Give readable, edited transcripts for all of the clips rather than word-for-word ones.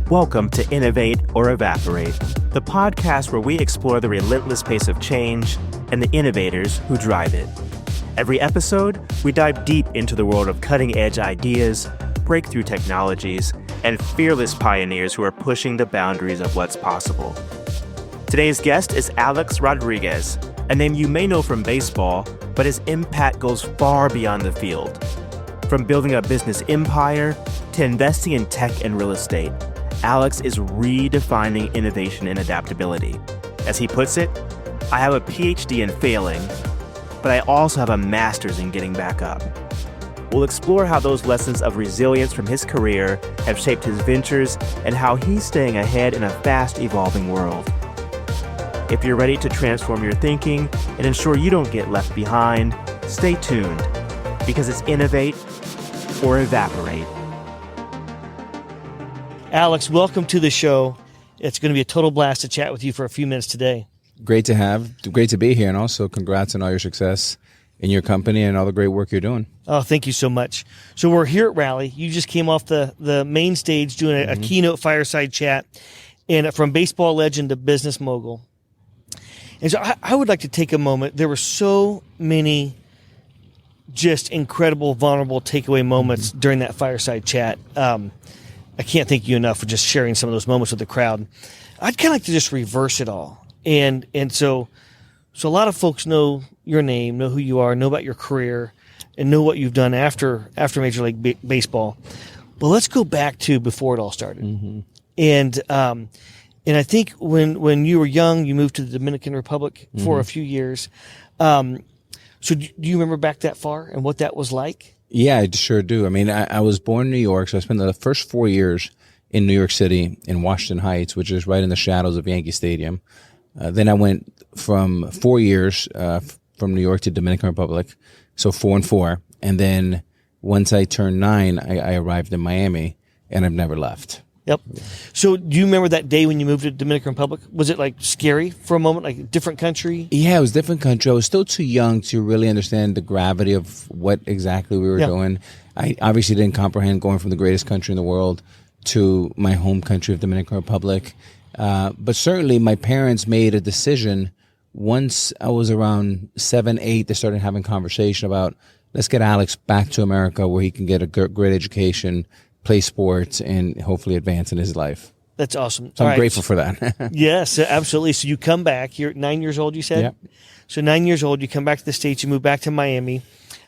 Welcome to Innovate or Evaporate, the podcast where we explore the relentless pace of change and the innovators who drive it. Every episode, we dive deep into the world of cutting-edge ideas, breakthrough technologies, and fearless pioneers who are pushing the boundaries of what's possible. Today's guest is Alex Rodriguez, a name you may know from baseball, but his impact goes far beyond the field. From building a business empire to investing in tech and real estate, Alex is redefining innovation and adaptability. As he puts it, I have a PhD in failing, but I also have a master's in getting back up. We'll explore how those lessons of resilience from his career have shaped his ventures and how he's staying ahead in a fast-evolving world. If you're ready to transform your thinking and ensure you don't get left behind, stay tuned, because it's Innovate or Evaporate. Alex, welcome to the show. It's going to be a total blast to chat with you for a few minutes today. Great to be here, and also congrats on all your success in your company and all the great work you're doing. Oh, thank you so much. So we're here at Rally. You just came off the main stage doing a keynote fireside chat, and from baseball legend to business mogul. And so I would like to take a moment. There were so many just incredible, vulnerable takeaway moments during that fireside chat. I can't thank you enough for just sharing some of those moments with the crowd. I'd kind of like to just reverse it all. And so a lot of folks know your name, know who you are, know about your career, and know what you've done after Major League Baseball. But let's go back to before it all started. Mm-hmm. And I think when you were young, you moved to the Dominican Republic for a few years. So do you remember back that far and what that was like? Yeah, I sure do. I mean, I was born in New York, so I spent the first 4 years in New York City in Washington Heights, which is right in the shadows of Yankee Stadium. Then I went from 4 years from New York to Dominican Republic, so 4 and 4. And then once I turned 9, I arrived in Miami, and I've never left. Yep. So do you remember that day when you moved to Dominican Republic? Was it like scary for a moment, like a different country? Yeah, it was a different country. I was still too young to really understand the gravity of what exactly we were doing. I obviously didn't comprehend going from the greatest country in the world to my home country of Dominican Republic. But certainly my parents made a decision once I was around 7, 8, they started having conversation about, let's get Alex back to America where he can get a great education, play sports, and hopefully advance in his life. That's awesome. So I'm grateful for that. Yes, absolutely. So you come back. You're 9 years old, you said? Yeah. So 9 years old, you come back to the States, you move back to Miami.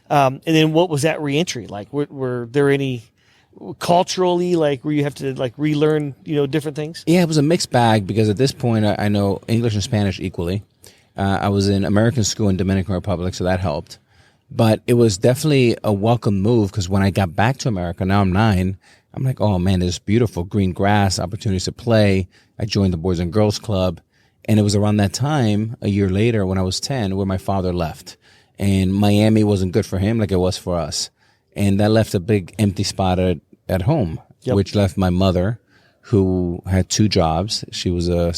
And then what was that reentry like? Were there any culturally, like, where you have to like relearn, different things? Yeah, it was a mixed bag because at this point I know English and Spanish equally. I was in American school in Dominican Republic, so that helped. But it was definitely a welcome move because when I got back to America, now I'm 9, I'm like, oh man, there's beautiful green grass, opportunities to play. I joined the Boys and Girls Club. And it was around that time, a year later, when I was 10, where my father left. And Miami wasn't good for him like it was for us. And that left a big empty spot at home, which left my mother, who had 2 jobs. She was a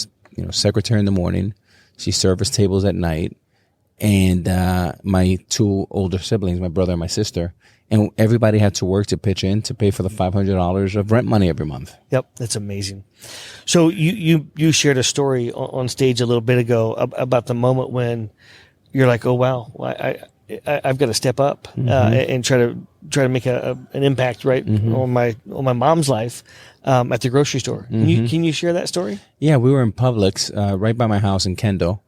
secretary in the morning. She serviced tables at night. And my 2 older siblings, my brother and my sister, and everybody had to work to pitch in to pay for the $500 of rent money every month. Yep, that's amazing. So you shared a story on stage a little bit ago about the moment when you're like, oh wow, I've got to step up and try to make an impact on my mom's life at the grocery store. Can you share that story? Yeah, we were in Publix right by my house in Kendall.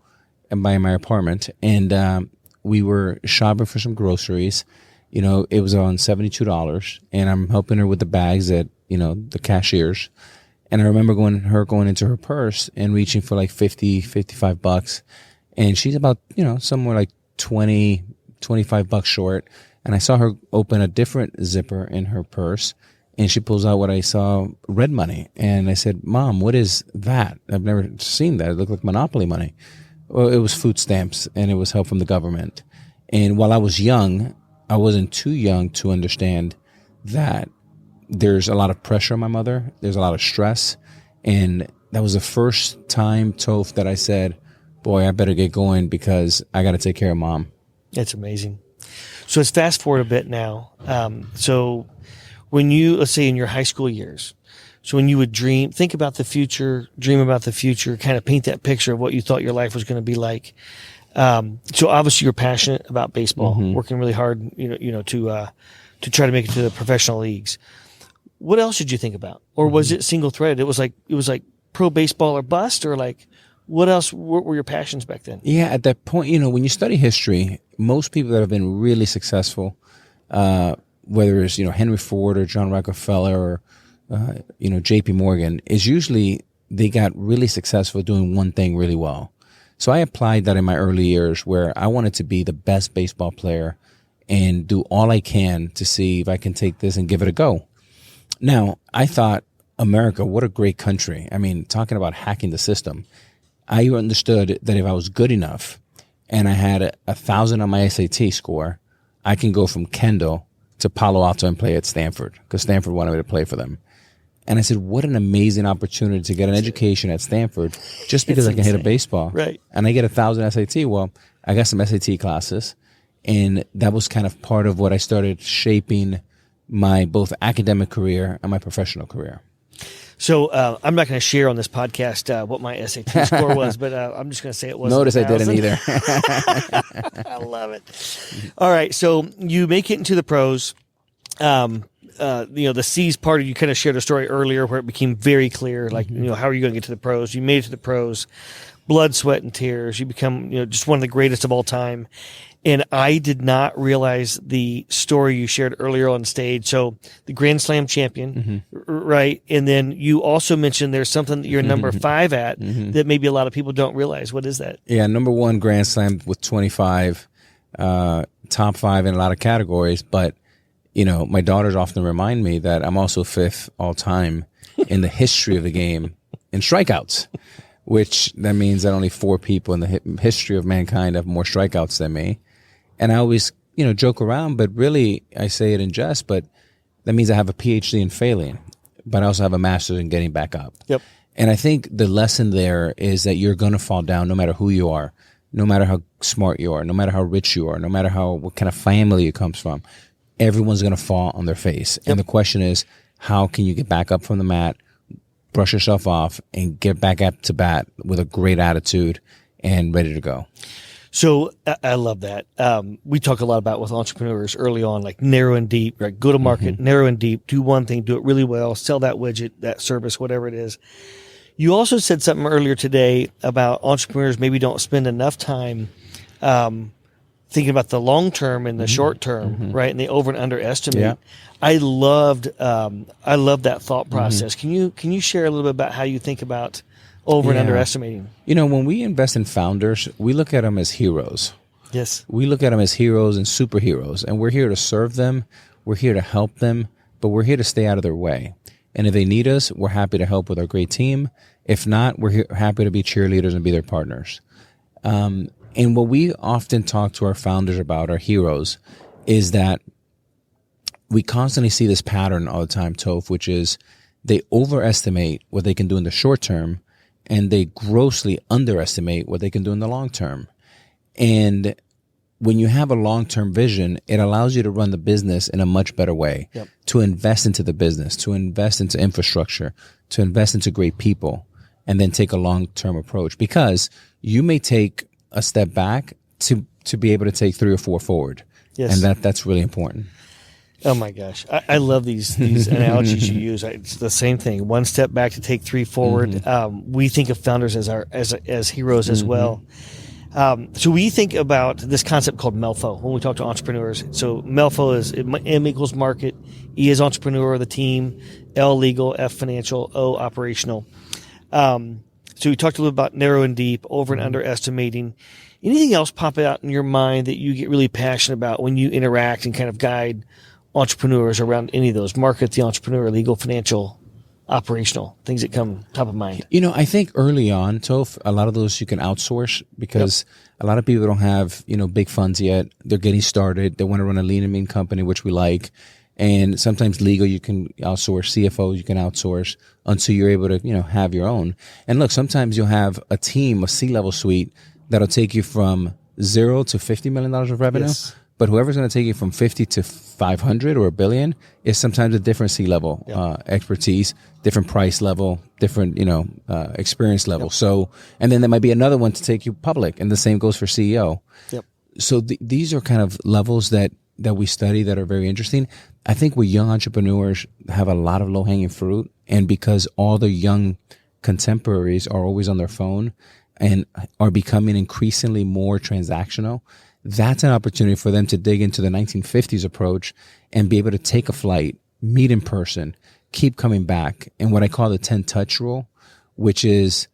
And by my apartment, and we were shopping for some groceries. It was on $72, and I'm helping her with the bags at the cashiers. And I remember going into her purse and reaching for like $55, and she's about somewhere like $25 short. And I saw her open a different zipper in her purse, and she pulls out what I saw red money. And I said, "Mom, what is that? I've never seen that. It looked like Monopoly money." Well, it was food stamps, and it was help from the government. And while I was young, I wasn't too young to understand that there's a lot of pressure on my mother. There's a lot of stress. And that was the first time, Toph, that I said, boy, I better get going because I got to take care of Mom. That's amazing. So let's fast forward a bit now. So when you, let's say in your high school years, So when you would think about the future, dream about the future, kind of paint that picture of what you thought your life was going to be like. So obviously you're passionate about baseball, working really hard, to try to make it to the professional leagues. What else did you think about? Or was it single threaded? It was like pro baseball or bust, or like what else? What were your passions back then? Yeah, at that point, when you study history, most people that have been really successful, whether it's, Henry Ford or John Rockefeller or, JP Morgan, is usually they got really successful doing one thing really well. So I applied that in my early years where I wanted to be the best baseball player and do all I can to see if I can take this and give it a go. Now, I thought, America, what a great country. I mean, talking about hacking the system, I understood that if I was good enough and I had 1,000 on my SAT score, I can go from Kendall to Palo Alto and play at Stanford because Stanford wanted me to play for them. And I said, what an amazing opportunity to get an education at Stanford just because I can hit a baseball. Right. And I get 1,000 SAT. Well, I got some SAT classes, and that was kind of part of what I started shaping my both academic career and my professional career. So I'm not going to share on this podcast what my SAT score was, but I'm just going to say it wasn't. Notice 1,000. I didn't either. I love it. All right, so you make it into the pros. The C's part of you kind of shared a story earlier where it became very clear, like, how are you going to get to the pros? You made it to the pros, blood, sweat, and tears. You become, just one of the greatest of all time. And I did not realize the story you shared earlier on stage. So the Grand Slam champion, right? And then you also mentioned there's something that you're number 5 at that maybe a lot of people don't realize. What is that? Yeah, number 1 Grand Slam with 25, top 5 in a lot of categories. But, my daughters often remind me that I'm also 5th all time in the history of the game in strikeouts, which that means that only 4 people in the history of mankind have more strikeouts than me. And I always, joke around, but really I say it in jest, but that means I have a PhD in failing, but I also have a master's in getting back up. Yep. And I think the lesson there is that you're going to fall down no matter who you are, no matter how smart you are, no matter how rich you are, no matter what kind of family you comes from. Everyone's going to fall on their face. Yep. And the question is, how can you get back up from the mat, brush yourself off, and get back up to bat with a great attitude and ready to go? So I love that. We talk a lot about with entrepreneurs early on, like narrow and deep, right? Go to market, narrow and deep, do one thing, do it really well, sell that widget, that service, whatever it is. You also said something earlier today about entrepreneurs maybe don't spend enough time thinking about the long term and the short term, right? And they over and underestimate. Yeah. I love that thought process. Can you share a little bit about how you think about over and underestimating? When we invest in founders, we look at them as heroes. Yes. We look at them as heroes and superheroes, and we're here to serve them. We're here to help them, but we're here to stay out of their way. And if they need us, we're happy to help with our great team. If not, we're happy to be cheerleaders and be their partners. And what we often talk to our founders about, our heroes, is that we constantly see this pattern all the time, Toph, which is they overestimate what they can do in the short term, and they grossly underestimate what they can do in the long term. And when you have a long-term vision, it allows you to run the business in a much better way, to invest into the business, to invest into infrastructure, to invest into great people, and then take a long-term approach. Because you may take a step back to be able to take 3 or 4 forward. Yes. And that's really important. Oh my gosh. I love these analogies you use. It's the same thing. 1 step back to take 3 forward. We think of founders as heroes as well. So we think about this concept called MELFO when we talk to entrepreneurs. So MELFO is M equals market, E is entrepreneur, the team, L legal, F financial, O operational. So we talked a little about narrow and deep, over and underestimating. Anything else pop out in your mind that you get really passionate about when you interact and kind of guide entrepreneurs around any of those? Market, the entrepreneur, legal, financial, operational, things that come top of mind. I think early on, Toph, a lot of those you can outsource because a lot of people don't have, big funds yet. They're getting started. They want to run a lean and mean company, which we like. And sometimes legal, you can outsource. CFO, you can outsource until you're able to, have your own. And look, sometimes you'll have a team, a C-level suite that'll take you from 0 to $50 million of revenue. Yes. but whoever's going to take you from 50 to 500 or a billion is sometimes a different C-level expertise, different price level, different, experience level. So, and then there might be another one to take you public, and the same goes for CEO. Yep. So these are kind of levels that we study that are very interesting. I think with young entrepreneurs have a lot of low-hanging fruit, and because all the young contemporaries are always on their phone and are becoming increasingly more transactional, that's an opportunity for them to dig into the 1950s approach and be able to take a flight, meet in person, keep coming back. And what I call the 10 touch rule, which is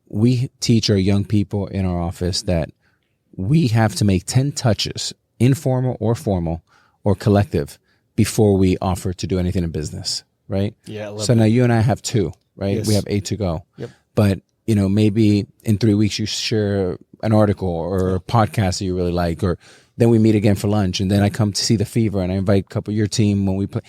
we teach our young people in our office that we have to make 10 touches, informal or formal or collective, before we offer to do anything in business, right? Yeah. I love so that. now you and I have 2, right? Yes. We have 8 to go. Yep. But, maybe in 3 weeks you share an article or a podcast that you really like, or then we meet again for lunch, and then I come to see the Fever and I invite a couple of your team when we play.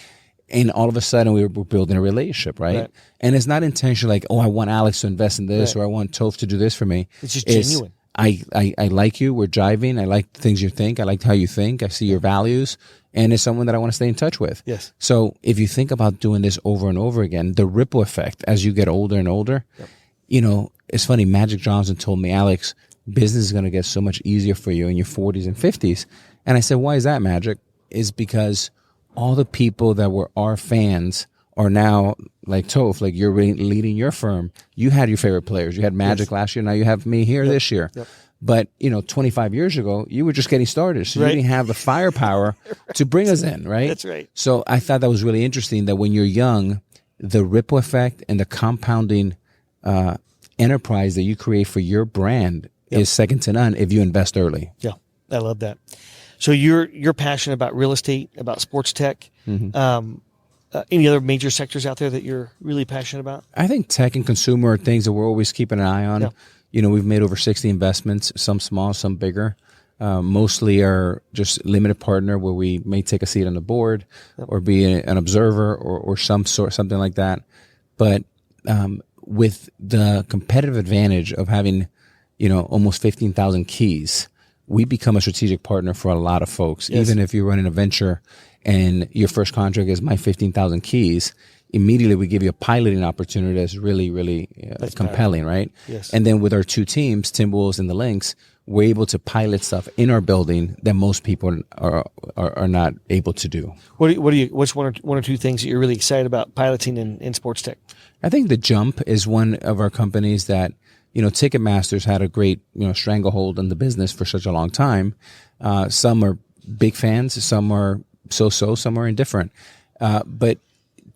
And all of a sudden we're building a relationship, right? And it's not intentional like, oh, I want Alex to invest in this or I want Toph to do this for me. It's just genuine. I like you. We're jiving. I like the things you think. I like how you think. I see your values. And it's someone that I want to stay in touch with. Yes. So if you think about doing this over and over again, the ripple effect as you get older and older, it's funny. Magic Johnson told me, Alex, business is going to get so much easier for you in your 40s and 50s. And I said, why is that, Magic? Is because all the people that were our fans are now like Toph, like you're leading your firm. You had your favorite players. You had Magic last year. Now you have me here this year. Yep. But, 25 years ago, you were just getting started. So you didn't have the firepower to bring us in, right? That's right. So I thought that was really interesting that when you're young, the ripple effect and the compounding enterprise that you create for your brand is second to none if you invest early. Yeah, I love that. So you're passionate about real estate, about sports tech. Any other major sectors out there that you're really passionate about? I think tech and consumer are things that we're always keeping an eye on. Yeah. We've made over 60 investments, some small, some bigger. Mostly are just limited partner where we may take a seat on the board or be an observer or something like that. But with the competitive advantage of having, almost 15,000 keys, we become a strategic partner for a lot of folks. Yes. Even if you're running a venture and your first contract is my 15,000 keys, immediately we give you a piloting opportunity that's really, really compelling, right? Yes. And then with our 2 teams, Timberwolves and the Lynx, we're able to pilot stuff in our building that most people are not able to do. What's one or two things that you're really excited about piloting in sports tech? I think The Jump is one of our companies that, Ticketmaster's had a great, stranglehold on the business for such a long time. Some are big fans, some are so-so, some are indifferent. But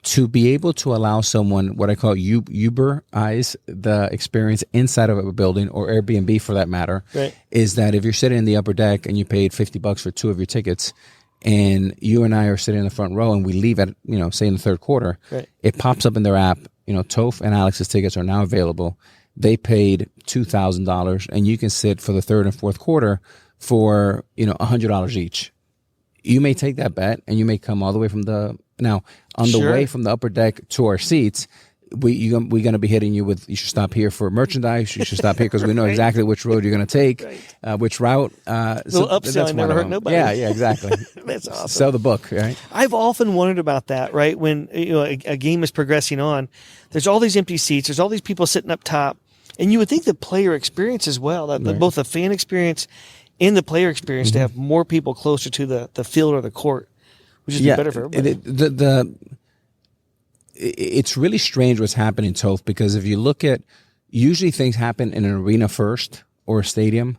to be able to allow someone, what I call Uberize the experience inside of a building, or Airbnb for that matter, is that if you're sitting in the upper deck and you paid $50 for 2 of your tickets, and you and I are sitting in the front row and we leave at, say in the third quarter, it pops up in their app, Toph and Alex's tickets are now available. They paid $2,000 and you can sit for the third and fourth quarter for, $100 each. You may take that bet and you may come all the way from the way from the upper deck to our seats. We're going to be hitting you with, you should stop here for merchandise. You should stop here because we know exactly which road you're going to take, which route. Little upselling never hurt nobody. Yeah, exactly. That's awesome. Sell the book, right? I've often wondered about that, right? When a game is progressing on, there's all these empty seats, there's all these people sitting up top, and you would think the player experience as well, both the fan experience and the player experience, to have more people closer to the field or the court, which is better for everybody. It's really strange what's happening, Toph, because if you look at, usually things happen in an arena first or a stadium,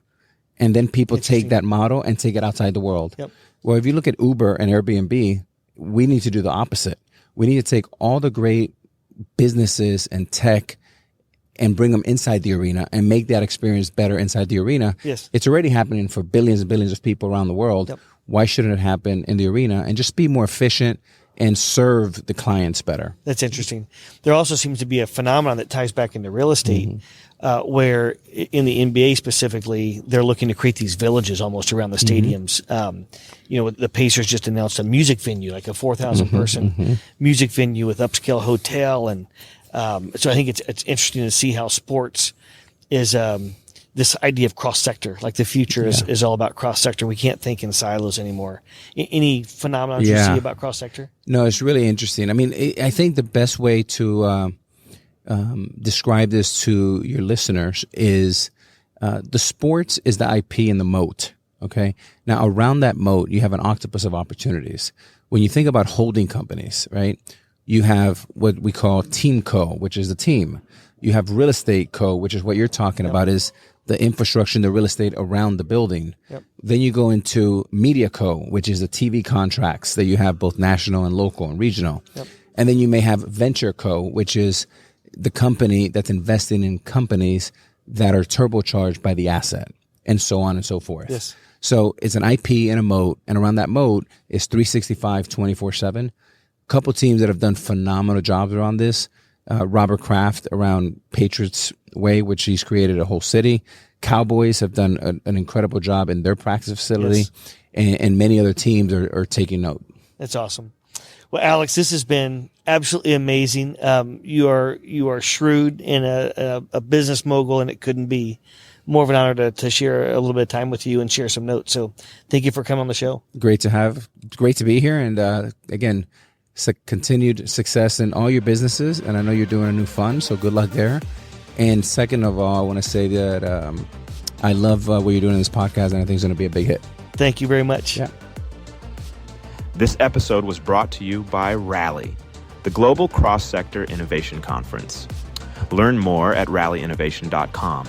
and then people take that model and take it outside the world. Yep. Well, if you look at Uber and Airbnb, we need to do the opposite. We need to take all the great businesses and tech and bring them inside the arena and make that experience better inside the arena. Yes. It's already happening for billions and billions of people around the world. Yep. Why shouldn't it happen in the arena and just be more efficient and serve the clients better? That's interesting. There also seems to be a phenomenon that ties back into real estate, where in the NBA specifically, they're looking to create these villages almost around the stadiums. The Pacers just announced a music venue, like a 4,000 person music venue with upscale hotel. And so I think it's interesting to see how sports is this idea of cross sector, like the future is all about cross sector. We can't think in silos anymore. Any phenomenon you see about cross sector? No, it's really interesting. I mean, I think the best way to describe this to your listeners is the sports is the IP and the moat. Okay. Now, around that moat, you have an octopus of opportunities. When you think about holding companies, right, you have what we call team co, which is the team. You have real estate co, which is what you're talking about, is the infrastructure and the real estate around the building. Yep. Then you go into media co, which is the TV contracts that you have both national and local and regional. Yep. And then you may have venture co, which is the company that's investing in companies that are turbocharged by the asset, and so on and so forth. Yes. So it's an IP and a moat, and around that moat is 365, 24/7. A couple teams that have done phenomenal jobs around this. Robert Kraft around Patriots Way, which he's created a whole city. Cowboys have done an incredible job in their practice facility, and many other teams are taking note. That's awesome. Well, Alex, this has been absolutely amazing. You are shrewd and a business mogul, and it couldn't be more of an honor to share a little bit of time with you and share some notes. So thank you for coming on the show. Great to be here. And again, continued success in all your businesses. And I know you're doing a new fund, so good luck there. And second of all, I want to say that I love what you're doing in this podcast, and I think it's going to be a big hit. Thank you very much. Yeah. This episode was brought to you by Rally, the Global Cross-Sector Innovation Conference. Learn more at rallyinnovation.com.